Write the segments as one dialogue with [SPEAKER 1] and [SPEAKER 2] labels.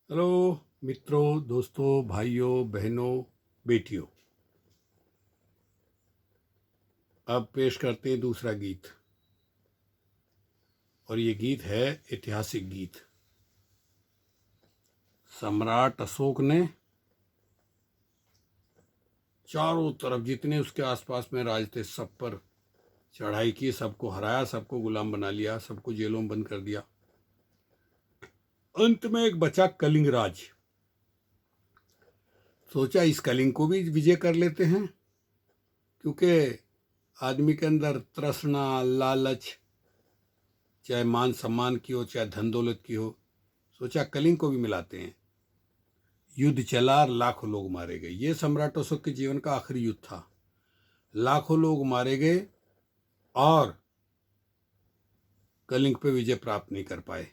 [SPEAKER 1] Hello मित्रों, दोस्तों, भाइयों, बहनों, बेटियों। अब पेश करते हैं दूसरा गीत। और ये गीत है ऐतिहासिक गीत। सम्राट अशोक ने चारों तरफ जितने उसके आसपास में राज थे सब पर चढ़ाई की, सबको हराया, सबको गुलाम बना लिया, सबको जेलों में बंद कर दिया। अंत में एक बचा कलिंग राज। सोचा इस कलिंग को भी विजय कर लेते हैं, क्योंकि आदमी के अंदर तृष्णा, लालच, चाहे मान सम्मान की हो, चाहे धन दौलत की हो, सोचा कलिंग को भी मिलाते हैं। युद्ध चला, लाखों लोग मारे गए। ये सम्राट अशोक के जीवन का आखिरी युद्ध था। लाखों लोग मारे गए और कलिंग पे विजय प्राप्त नहीं कर पाए।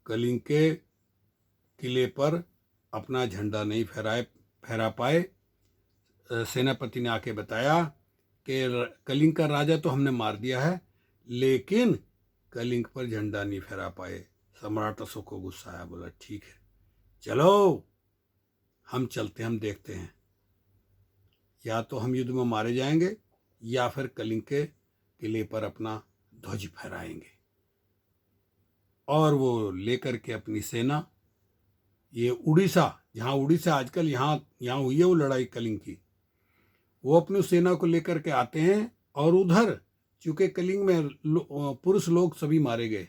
[SPEAKER 1] कलिंग के किले पर अपना झंडा नहीं फहरा पाए। सेनापति ने आके बताया कि कलिंग का राजा तो हमने मार दिया है, लेकिन कलिंग पर झंडा नहीं फहरा पाए। सम्राट अशोक को गुस्सा आया, बोला ठीक है, चलो हम चलते हैं, हम देखते हैं, या तो हम युद्ध में मारे जाएंगे या फिर कलिंग के किले पर अपना ध्वज फहराएंगे। और वो लेकर के अपनी सेना, ये उड़ीसा, जहाँ उड़ीसा आजकल यहाँ हुई है वो लड़ाई कलिंग की, वो अपनी सेना को लेकर के आते हैं। और उधर चूंकि कलिंग में पुरुष लोग सभी मारे गए,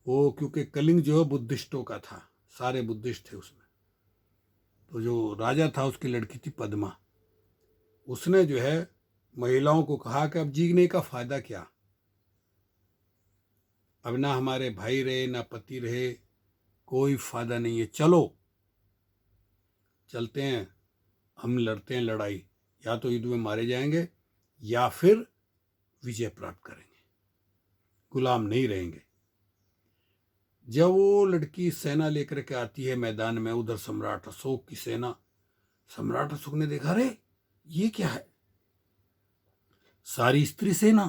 [SPEAKER 1] वो क्योंकि कलिंग जो है बुद्धिस्टों का था, सारे बुद्धिस्ट थे उसमें। तो जो राजा था उसकी लड़की थी पद्मा। उसने जो है महिलाओं को कहा कि अब जीने का फायदा क्या, अब ना हमारे भाई रहे ना पति रहे, कोई फायदा नहीं है, चलो चलते हैं, हम लड़ते हैं लड़ाई, या तो युद्ध में मारे जाएंगे या फिर विजय प्राप्त करेंगे, गुलाम नहीं रहेंगे। जब वो लड़की सेना लेकर के आती है मैदान में, उधर सम्राट अशोक की सेना, सम्राट अशोक ने देखा, रे ये क्या है, सारी स्त्री सेना।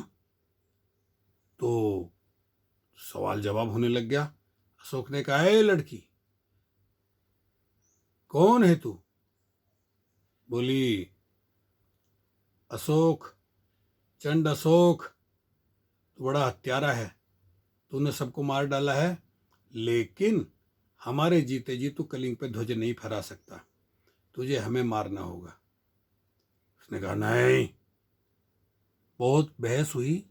[SPEAKER 1] तो सवाल जवाब होने लग गया। अशोक ने कहा, है लड़की, कौन है तू? बोली, अशोक, चंड अशोक, तू बड़ा हत्यारा है, तूने सबको मार डाला है, लेकिन हमारे जीते जी तू कलिंग पे ध्वज नहीं फहरा सकता, तुझे हमें मारना होगा। उसने कहा नहीं। बहुत बहस हुई,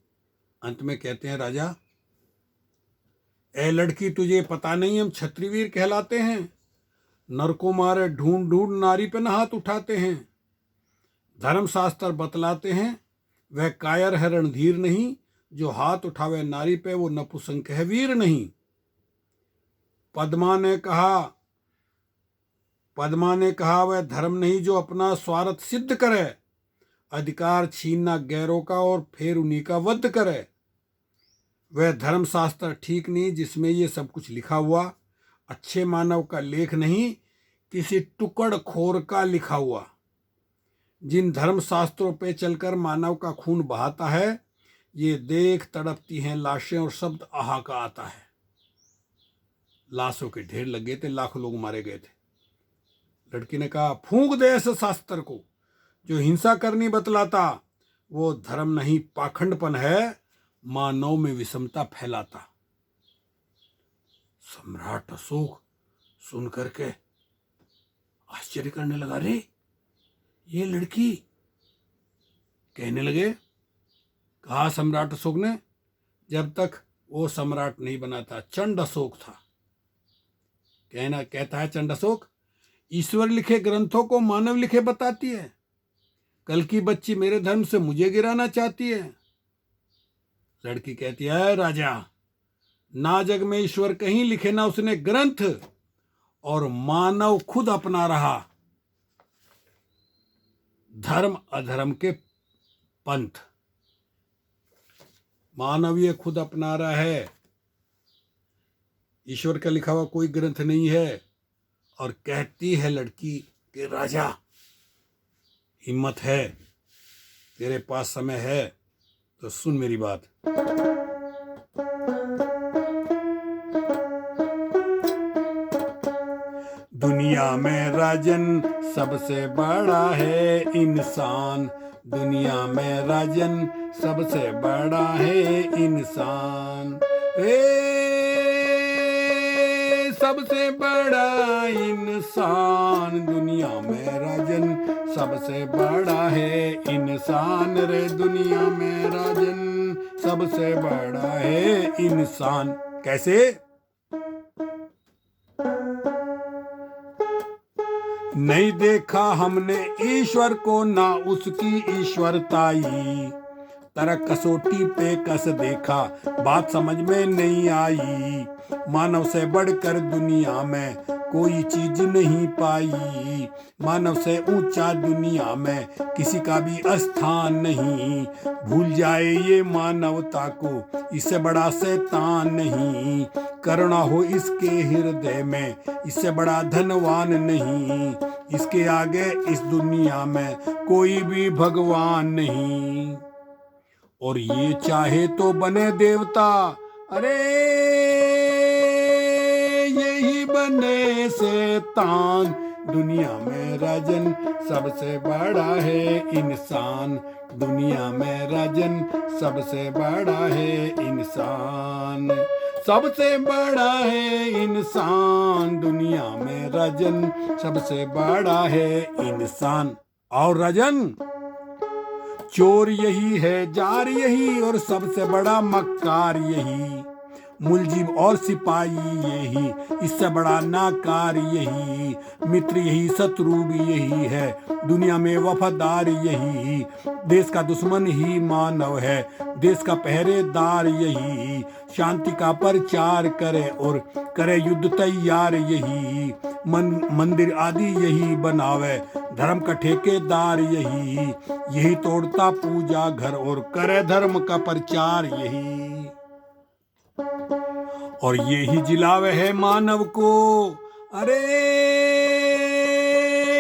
[SPEAKER 1] अंत में कहते हैं राजा, ए लड़की, तुझे पता नहीं हम क्षत्रियवीर कहलाते हैं, नर को मारे ढूंढ ढूंढ नारी पे न हाथ उठाते हैं। धर्मशास्त्र बतलाते हैं वह कायर है रणधीर नहीं, जो हाथ उठावे नारी पे वो नपुंसक है वीर नहीं। पद्मा ने कहा वह धर्म नहीं जो अपना स्वार्थ सिद्ध करे, अधिकार छीनना गैरों का और फिर उन्हीं का वध करे। वह धर्मशास्त्र ठीक नहीं जिसमें ये सब कुछ लिखा हुआ, अच्छे मानव का लेख नहीं, किसी टुकड़ खोर का लिखा हुआ। जिन धर्मशास्त्रों पे चलकर मानव का खून बहाता है, ये देख तड़पती हैं लाशें और शब्द आहा का आता है। लाशों के ढेर लग गए थे, लाखों लोग मारे गए थे। लड़की ने कहा, फूंक दे ऐसे शास्त्र को जो हिंसा करनी बतलाता, वो धर्म नहीं पाखंडपन है, मानव में विषमता फैलाता। सम्राट अशोक सुन करके आश्चर्य करने लगा, रे ये लड़की, कहने लगे, कहा सम्राट अशोक ने, जब तक वो सम्राट नहीं बना था, चंड अशोक था। कहता है चंड अशोक, ईश्वर लिखे ग्रंथों को मानव लिखे बताती है, कल की बच्ची मेरे धर्म से मुझे गिराना चाहती है। लड़की कहती है, राजा, ना जग में ईश्वर कहीं लिखे ना उसने ग्रंथ, और मानव खुद अपना रहा धर्म अधर्म के पंथ। मानव ये खुद अपना रहा है, ईश्वर का लिखा हुआ कोई ग्रंथ नहीं है। और कहती है लड़की कि राजा, हिम्मत है, तेरे पास समय है तो सुन मेरी बात। दुनिया में राजन सबसे बड़ा है इंसान, दुनिया में राजन सबसे बड़ा है इंसान। सबसे बड़ा इंसान दुनिया में राजन सबसे बड़ा है इंसान रे, दुनिया में राजन सबसे बड़ा है इंसान। कैसे? नहीं देखा हमने ईश्वर को ना उसकी ईश्वरताई, तरह कसौटी पे कस देखा बात समझ में नहीं आई। मानव से बढ़कर दुनिया में कोई चीज नहीं पाई, मानव से ऊंचा दुनिया में किसी का भी स्थान नहीं। भूल जाए ये मानवता को, इससे बड़ा शैतान नहीं। करुणा हो इसके हृदय में, इससे बड़ा धनवान नहीं। इसके आगे इस दुनिया में कोई भी भगवान नहीं। और ये चाहे तो बने देवता, अरे यही बने शैतान। दुनिया में राजन सबसे बड़ा है इंसान, दुनिया में राजन सबसे बड़ा है इंसान, सबसे बड़ा है इंसान। दुनिया में राजन सबसे बड़ा है इंसान। और राजन चोर यही है, जार यही, और सबसे बड़ा मक्कार यही। मुलजिम और सिपाही यही, इससे बड़ा नाकार यही। मित्र यही, शत्रु भी यही है, दुनिया में वफादार यही। देश का दुश्मन ही मानव है, देश का पहरेदार यही। शांति का प्रचार करे और करे युद्ध तैयार यही। मंदिर आदि यही बनावे, धर्म का ठेकेदार यही। यही तोड़ता पूजा घर और करे धर्म का प्रचार यही। और यही जिलावे है मानव को, अरे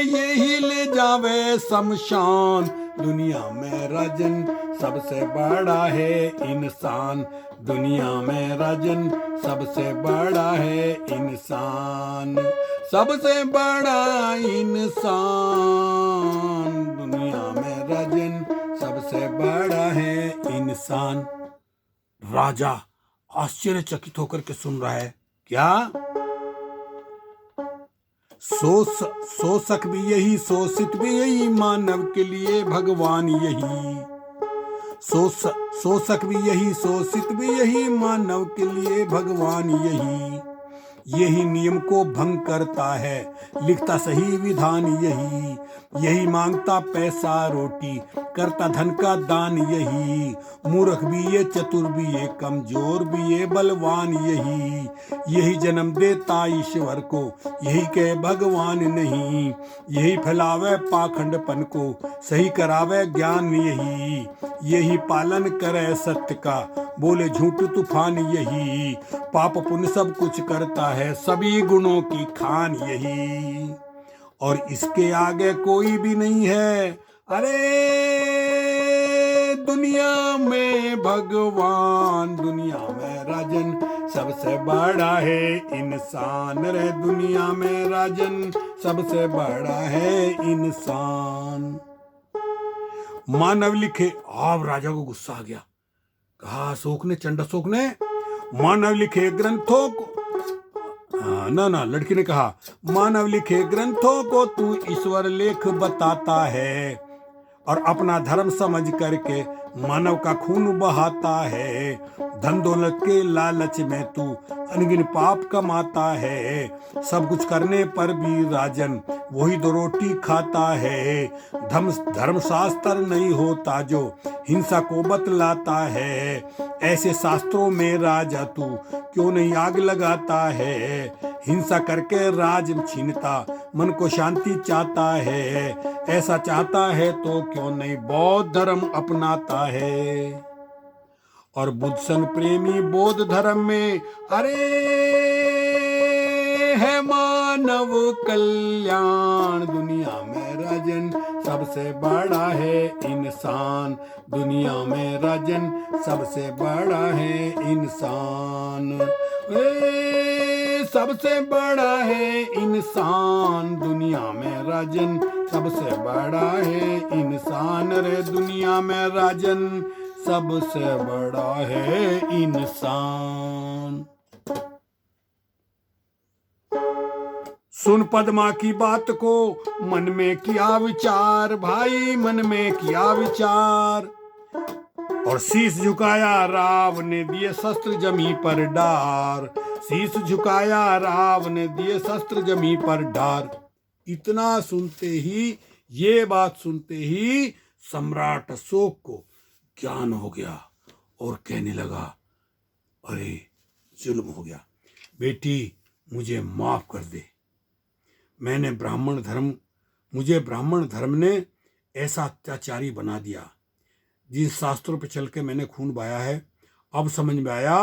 [SPEAKER 1] यही ले जावे शमशान। दुनिया में राजन सबसे बड़ा है इंसान, दुनिया में राजन सबसे बड़ा है इंसान, सबसे बड़ा इंसान। दुनिया में राजन सबसे बड़ा है इंसान। राजा आश्चर्यचकित होकर के सुन रहा है। क्या? शोषक भी यही, शोषित भी यही, मानव के लिए भगवान यही। शोषक भी यही, शोषित भी यही, मानव के लिए भगवान यही। यही नियम को भंग करता है, लिखता सही विधान यही। यही मांगता पैसा रोटी, करता धन का दान यही। मूर्ख भी ये, चतुर भी ये, कमजोर भी ये, बलवान यही। यही जन्म देता ईश्वर को, यही कहे भगवान नहीं। यही फैलावे पाखंडपन को, सही करावे ज्ञान यही। यही पालन करे सत्य का, बोले झूठ तूफान यही। पाप पुण्य सब कुछ करता है, सभी गुणों की खान यही। और इसके आगे कोई भी नहीं है, अरे दुनिया में भगवान। दुनिया में राजन सबसे बड़ा है इंसान रे, दुनिया में राजन सबसे बड़ा है इंसान। मानव लिखे। अब राजा को गुस्सा आ गया, कहा अशोक ने, चंडाशोक ने, मानव लिखे ग्रंथों को, ना लड़की ने कहा, मानव लिखे ग्रंथों को तू ईश्वर लेख बताता है, और अपना धर्म समझ करके मानव का खून बहाता है। धन दौलत के लालच में तू अनगिन पाप कमाता है। सब कुछ करने पर भी राजन वही दो रोटी खाता है। धर्म शास्त्र नहीं होता जो हिंसा को बतलाता है। ऐसे शास्त्रों में राजा तू क्यों नहीं आग लगाता है। हिंसा करके राज छीनता, मन को शांति चाहता है। ऐसा चाहता है तो क्यों नहीं बौद्ध धर्म अपनाता है। और बुद्ध संग प्रेमी बौद्ध धर्म में, अरे है मानव कल्याण। दुनिया में राजन सबसे बड़ा है इंसान, दुनिया में राजन सबसे बड़ा है इंसान। सबसे बड़ा है इंसान दुनिया में राजन, सबसे बड़ा है इंसान रे दुनिया में राजन, सबसे बड़ा है इंसान। सुन पद्मा की बात को, मन में किया विचार भाई, मन में किया विचार, और शीश झुकाया राव ने दिए शस्त्र जमी पर डार, शीश झुकाया राव ने दिए शस्त्र जमी पर डार। इतना सुनते ही, ये बात सुनते ही सम्राट अशोक को ज्ञान हो गया और कहने लगा, अरे जुल्म हो गया, बेटी मुझे माफ कर दे, मुझे ब्राह्मण धर्म ने ऐसा अत्याचारी बना दिया, जिन शास्त्रों पे चल के मैंने खून बहाया है, अब समझ में आया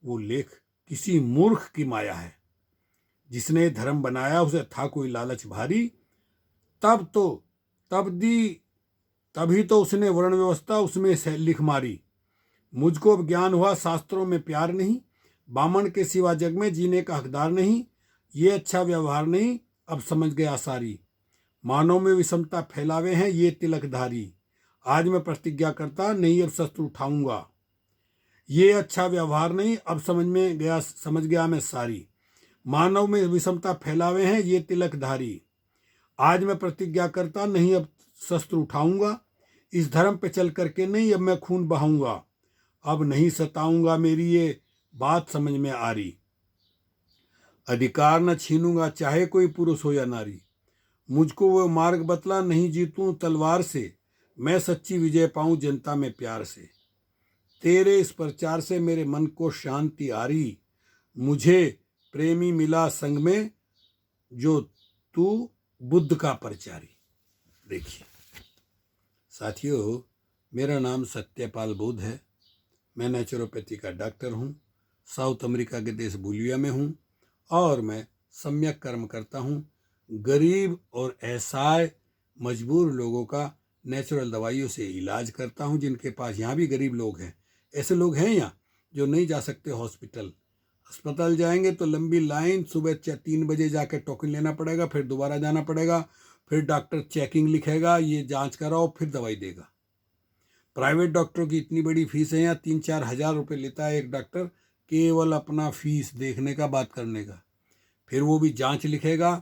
[SPEAKER 1] वो लेख किसी मूर्ख की माया है। जिसने धर्म बनाया उसे था कोई लालच भारी, तभी तो उसने वर्ण व्यवस्था उसमें से लिख मारी। मुझको अब ज्ञान हुआ शास्त्रों में प्यार नहीं, बामण के सिवा जग में जीने का हकदार नहीं, ये अच्छा व्यवहार नहीं, अब समझ गया सारी। मानव में विषमता फैलावे हैं ये तिलकधारी, आज मैं प्रतिज्ञा करता नहीं अब शस्त्र उठाऊंगा। ये अच्छा व्यवहार नहीं, अब समझ गया मैं सारी। मानव में विषमता फैलावे हैं ये तिलकधारी, आज मैं प्रतिज्ञा करता नहीं अब शस्त्र उठाऊंगा। इस धर्म पे चल करके नहीं अब मैं खून बहाऊंगा, अब नहीं सताऊंगा मेरी ये बात समझ में आ रही। अधिकार न छीनूंगा चाहे कोई पुरुष हो या नारी, मुझको वो मार्ग बतला नहीं जीतूं तलवार से, मैं सच्ची विजय पाऊं जनता में प्यार से। तेरे इस प्रचार से मेरे मन को शांति आ रही, मुझे प्रेमी मिला संग में जो तू बुद्ध का प्रचारी। देखिए साथियों, मेरा नाम सत्यपाल बुद्ध है, मैं नेचुरोपैथी का डॉक्टर हूँ, साउथ अमेरिका के देश बोलिविया में हूँ, और मैं सम्यक कर्म करता हूँ। गरीब और असहाय मजबूर लोगों का नेचुरल दवाइयों से इलाज करता हूँ। जिनके पास, यहाँ भी गरीब लोग हैं, ऐसे लोग हैं यहाँ जो नहीं जा सकते हॉस्पिटल, अस्पताल जाएंगे तो लंबी लाइन, सुबह 3 बजे जाके टोकन लेना पड़ेगा, फिर दोबारा जाना पड़ेगा, फिर डॉक्टर चेकिंग लिखेगा, ये जांच कराओ, फिर दवाई देगा। प्राइवेट डॉक्टरों की इतनी बड़ी फीस है यहाँ, 3-4 हज़ार रुपये लेता है एक डॉक्टर, केवल अपना फीस देखने का, बात करने का, फिर वो भी जांच लिखेगा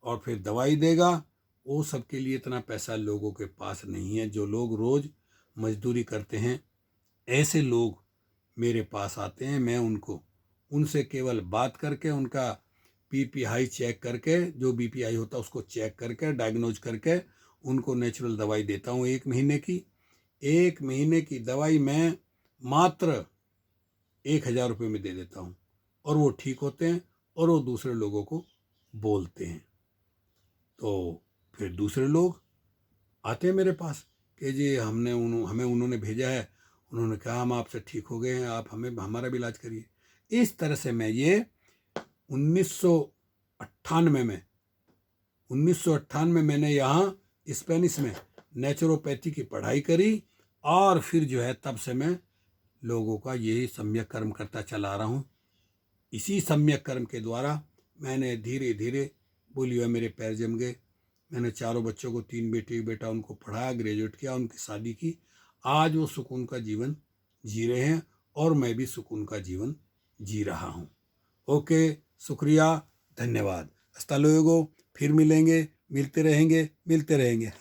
[SPEAKER 1] और फिर दवाई देगा। वो सब के लिए इतना पैसा लोगों के पास नहीं है। जो लोग रोज़ मजदूरी करते हैं, ऐसे लोग मेरे पास आते हैं, मैं उनसे केवल बात करके, उनका बीपी हाई चेक करके, जो बीपी हाई होता है उसको चेक करके, डायग्नोज करके उनको नेचुरल दवाई देता हूँ। 1 महीने की दवाई मैं मात्र 1,000 रुपये में दे देता हूँ, और वो ठीक होते हैं और वो दूसरे लोगों को बोलते हैं। तो फिर दूसरे लोग आते हैं मेरे पास कि जी हमें उन्होंने भेजा है, उन्होंने कहा हम आपसे ठीक हो गए हैं, आप हमारा भी इलाज करिए। इस तरह से मैं ये 1998 में मैंने यहाँ स्पेनिश में नेचुरोपैथी की पढ़ाई करी, और फिर जो है तब से मैं लोगों का यही सम्यक कर्म करता चला रहा हूँ। इसी सम्यक कर्म के द्वारा मैंने धीरे धीरे, बोलिए मेरे पैर जम गए। मैंने 4 बच्चों को, 3 बेटे एक बेटा, उनको पढ़ाया, ग्रेजुएट किया, उनकी शादी की। आज वो सुकून का जीवन जी रहे हैं और मैं भी सुकून का जीवन जी रहा हूँ। ओके, शुक्रिया, धन्यवाद। हस्ता लोगों, फिर मिलेंगे, मिलते रहेंगे।